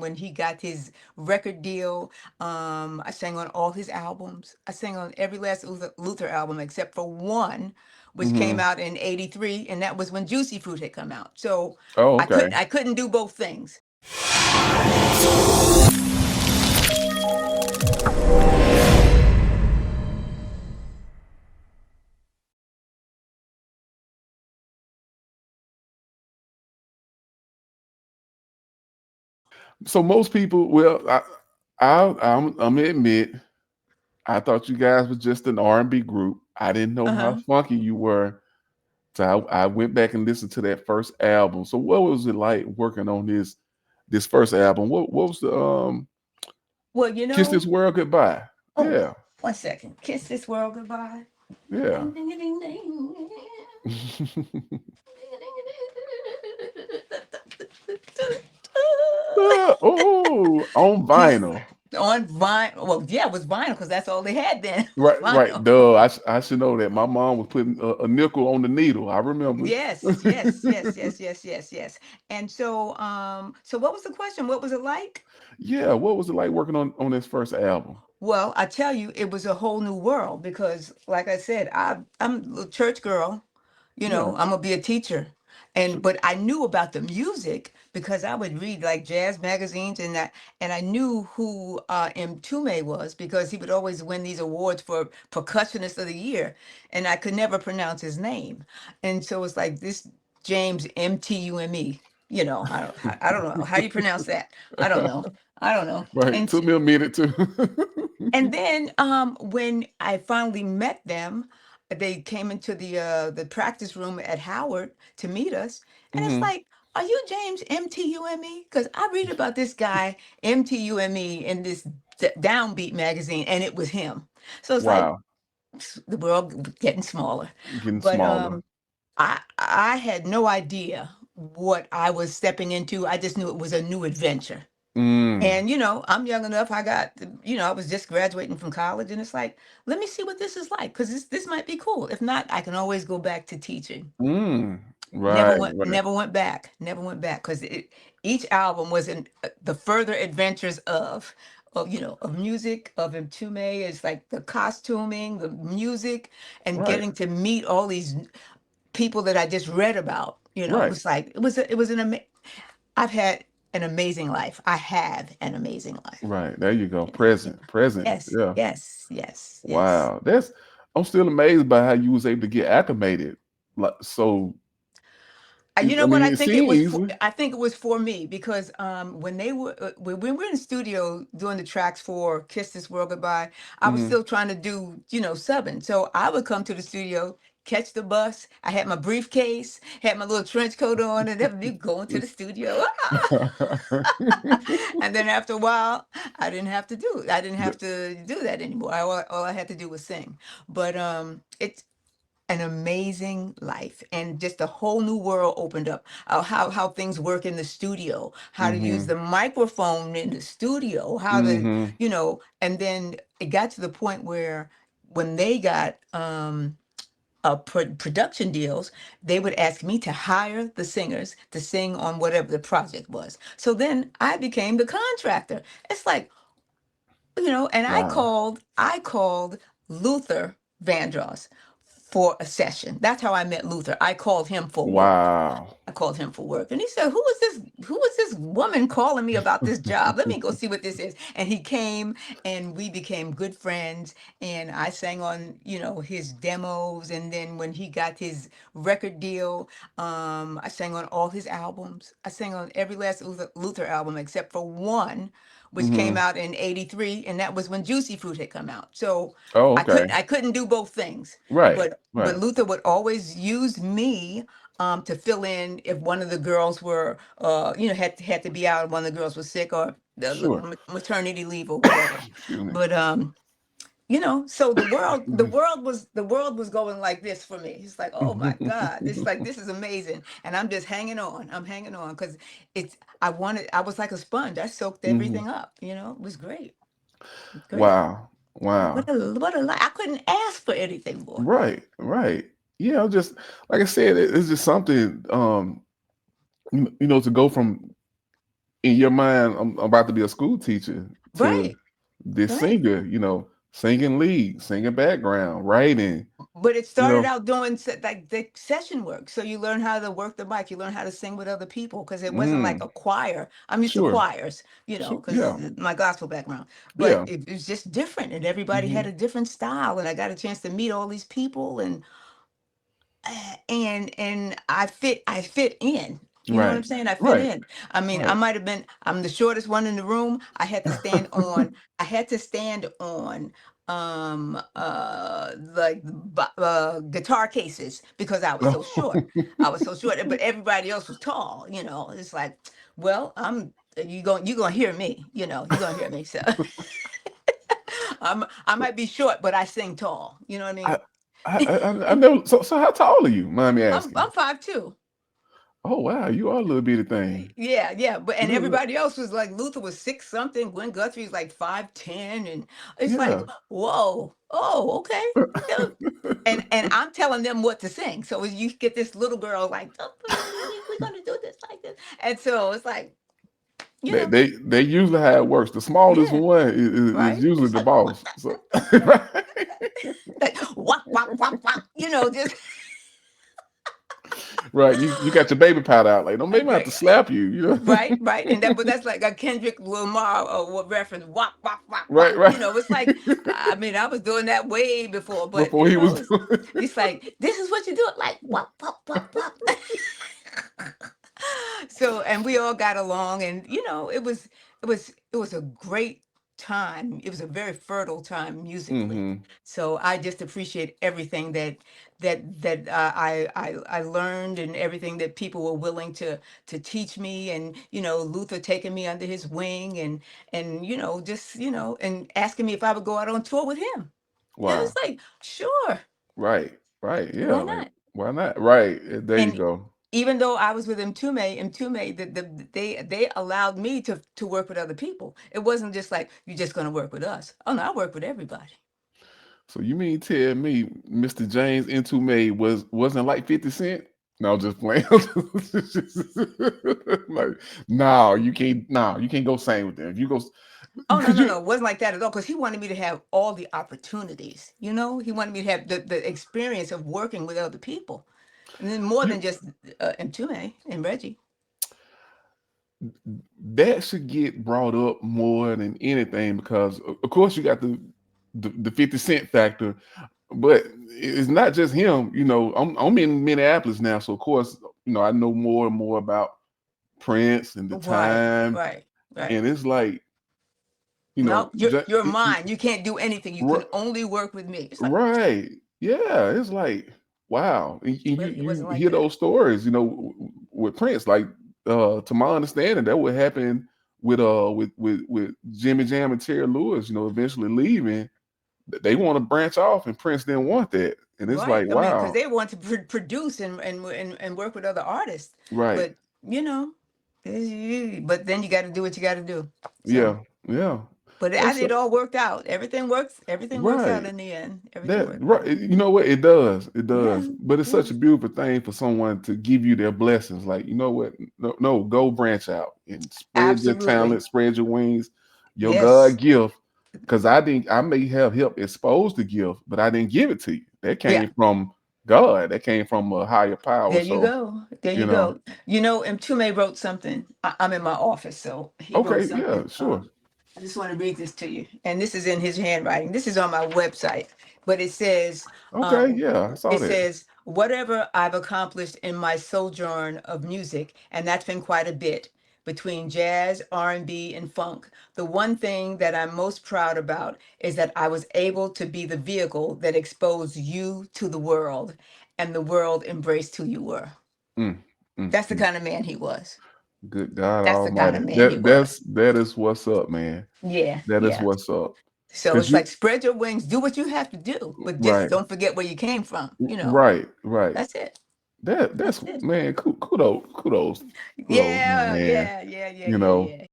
when he got his record deal, I sang on all his albums. I sang on every last Luther album except for one, which came Hmm. out in '83, and that was when Juicy Fruit had come out. So Oh, I couldn't okay. I couldn't do both things. So most people, well, I'm gonna admit, I thought you guys was just an R&B group. I didn't know how Uh-huh. funky you were. So I went back and listened to that first album. So what was it like working on this first album? What was the Well, Kiss This World Goodbye? oh, Yeah, 1 second. Kiss this world goodbye. yeah. Ding, ding, ding, ding. Oh, on Kiss vinyl. on vinyl. Well, yeah, it was vinyl because that's all they had then. was Right, right. vinyl. Duh. I should know that. My mom was putting a nickel on the needle. I remember. Yes, yes, yes, yes, yes, yes, yes. And so what was the question? What was it like? Yeah. What was it like working on this first album? Well, I tell you, it was a whole new world because, like I said, I'm a church girl. Yeah. I'm gonna be a teacher, and Sure. but I knew about the music because I would read like jazz magazines and that, and I knew who Mtume was because he would always win these awards for percussionist of the year, and I could never pronounce his name, and so it's like this James Mtume. I don't know how you pronounce that. I don't know. I don't know. Right. And Took me a minute too. and then when I finally met them, they came into the practice room at Howard to meet us, and it's Hmm. like, "Are you James MTUME?" Because I read about this guy MTUME in this Downbeat magazine, and it was him. So it's like Wow. the world getting smaller, Getting but smaller. I had no idea what I was stepping into. I just knew it was a new adventure. Mm. And I'm young enough. I was just graduating from college, and it's like, let me see what this is like, because this might be cool. If not, I can always go back to teaching. Mm. Never Right. went, Right. never went back, never went back, because each album was in the further adventures of music of Mtume. It's like the costuming, the music, and Right. getting to meet all these people that I just read about. It Right. was like it was I've had an amazing life. I have an amazing life. Right. There you go. Yeah. Present. Present. Yes, Yeah. yes, yes, yes. Wow. That's. I'm still amazed by how you was able to get acclimated. Like so. You know I what? mean, it seemed easy. I think it was for me because when we were in the studio doing the tracks for "Kiss This World Goodbye," I was Hmm. still trying to do subbing. So I would come to the studio, catch the bus. I had my briefcase, had my little trench coat on, and then be going to the studio. And then after a while, I didn't have to do that anymore. All I had to do was sing. But it's an amazing life, and just a whole new world opened up. How things work in the studio, how to use Hmm. the microphone in the studio, Hmm. and then it got to the point where when they got production deals, they would ask me to hire the singers to sing on whatever the project was. So then I became the contractor. It's like, and Wow. I called Luther Vandross for a session. That's how I met Luther. I called him for work. Wow. I called him for work. And he said, Who is this woman calling me about this job? Let me go see what this is. And he came, and we became good friends. And I sang on, his demos. And then when he got his record deal, I sang on all his albums. I sang on every last Luther album except for one, which came Hmm. out in '83, and that was when Juicy Fruit had come out. So Oh, I okay. couldn't I couldn't do both things. Right. But Right. Luther would always use me to fill in if one of the girls were had to be out, one of the girls was sick, or the Sure. maternity leave or whatever. Excuse me. But so the world was going like this for me. It's like, oh my God, this is amazing, and I'm just hanging on. I'm hanging on because I was like a sponge. I soaked Hmm. everything up. It was great. Great. Wow. Wow. What a life. I couldn't ask for anything more. Right. Right. Yeah. Just like I said, it's just something. To go from in your mind, I'm about to be a school teacher, to Right, this right. singer, singing lead, singing background, writing, But it you started know. out doing like the session work. So you learn how to work the mic, you learn how to sing with other people because it wasn't like Mm, a choir. I'm used to sure, choirs, sure, because yeah, my gospel background. But yeah. it was just different and everybody Hmm. had a different style. And I got a chance to meet all these people and I fit in. You know what I'm Right, saying? I fit right, in. I mean, right. I'm the shortest one in the room. I had to stand on like guitar cases because I was so short. I was so short, but everybody else was tall, It's like, well, you going to hear me, you're going to hear me. So I might be short, but I sing tall. You know what I I, mean? I know. So how tall are you? Mind me I'm asking. 5'2". Oh wow, you are a little bitty thing. Yeah, yeah, but and Look, look, everybody else was like Luther was 6 something, Gwen Guthrie's like 5'10", and it's like, yeah. whoa, oh, okay. Yeah. And I'm telling them what to sing. So you get this little girl like, "Oh, we're gonna do this like this," and so it's like, you They, know, they they usually how it works. The smallest yeah, one is right. usually It's the like, boss. So like whop whop whop whop, just right, you got your baby powder out. Like, don't make me have to like, slap you. right, right, and but that's like a Kendrick Lamar or what reference, whop, whop, whop, Right, whop. right. It's like, I mean, I was doing that way before, but Before he was doing it's like this is what you do, like whop, whop, whop, whop. So, and we all got along, and it was a great time. It was a very fertile time musically. hmm. So I just appreciate everything that I learned and everything that people were willing to teach me, and Luther taking me under his wing and just and asking me if I would go out on tour with him. And Wow. it's like, sure, Right, right. Yeah, why like not? why not? Right. There you And go. even though I was with Mtume, they allowed me to work with other people. It wasn't just like you're just going to work with us. Oh no, I work with everybody. So you mean tell me Mr. James Mtume wasn't like 50 Cent? No, just playing. Like, no, you can't go sing with them. If you go, Oh no, because no, you no, it wasn't like that at all. Because he wanted me to have all the opportunities. He wanted me to have the experience of working with other people, and then more you than just Mtume and Reggie. that should get brought up more than anything because of course you got the 50 Cent factor, but it's not just him. I'm in Minneapolis now, so of course, I know more and more about Prince and the Right, time, right, right. and it's like, No, you're it, mine. You can't do anything. You can only work with me. It's like, right, yeah, it's like wow, and you it wasn't you like hear that. those stories, with Prince, like to my understanding, that would happen with Jimmy Jam and Terry Lewis, eventually leaving. They want to branch off, and Prince didn't want that, and it's Right. like I mean, because wow, they want to produce and work with other artists. right, But, but then you got to do what you got to do. So, yeah, yeah, but that's it all worked out. Everything works. Everything works out right. in the end. Everything That works right, out. you know what? It Yeah. does. But it's Yeah. such a beautiful thing for someone to give you their blessings. Like, you know what? No, no, go branch out and spread your Absolutely. talent, spread your wings, your Yes. God gift. Because I may have helped expose the gift, but I didn't give it to you. That Yeah. came from God. That came from a higher power. There you So, go. There you you know, go. Mtume wrote something. I'm in my office, so he wrote okay, yeah, something. sure. I just want to read this to you. And this is in his handwriting. This is on my website. But Okay, um, yeah, I saw it that. says, whatever I've accomplished in my sojourn of music, and that's been quite a bit, between jazz, R&B, and funk. The one thing that I'm most proud about is that I was able to be the vehicle that exposed you to the world, and the world embraced who you were. Mm, mm, That's the mm. kind of man he was. Good God That's the kind of Almighty. man he That was. that is what's up, man. Yeah, That is yeah. what's up. So Cause it's like you spread your wings, do what you have to do, but just right. don't forget where you came from. Right, right. That's it. That's That's it. man, kudos, Yeah, man. yeah, yeah, yeah, You yeah, know, yeah.